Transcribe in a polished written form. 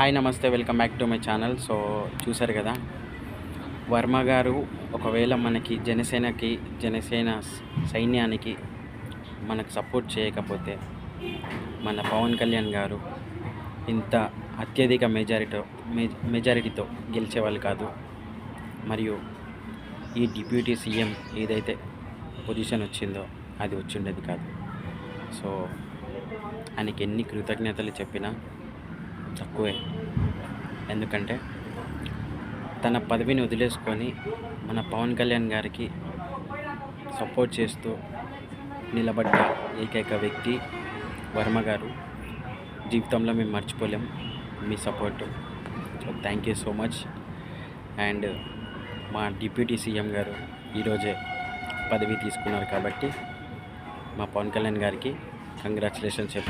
Hi నమస్తే, welcome back to my channel. So చూసారు కదా, వర్మ గారు ఒకవేళ మనకి జనసేన సైన్యానికి మనకు సపోర్ట్ చేయకపోతే మన పవన్ కళ్యాణ్ గారు ఇంత అత్యధిక మెజారిటీతో గెలిచేవాళ్ళు కాదు. మరియు ఈ డిప్యూటీ సీఎం ఏదైతే పొజిషన్ వచ్చిందో అది వచ్చిండేది కాదు. సో ఆయనకి ఎన్ని కృతజ్ఞతలు చెప్పినా తక్కువే. ఎందుకంటే తన పదవిని వదిలేసుకొని మన పవన్ కళ్యాణ్ గారికి సపోర్ట్ చేస్తూ నిలబడ్డ ఏకైక వ్యక్తి వర్మ గారు. జీవితంలో మేము మర్చిపోలేం మీ support. So thank you so much. And మా డిప్యూటీ సీఎం గారు ఈరోజే పదవి తీసుకున్నారు కాబట్టి మా పవన్ కళ్యాణ్ గారికి కంగ్రాచులేషన్స్ చెప్పి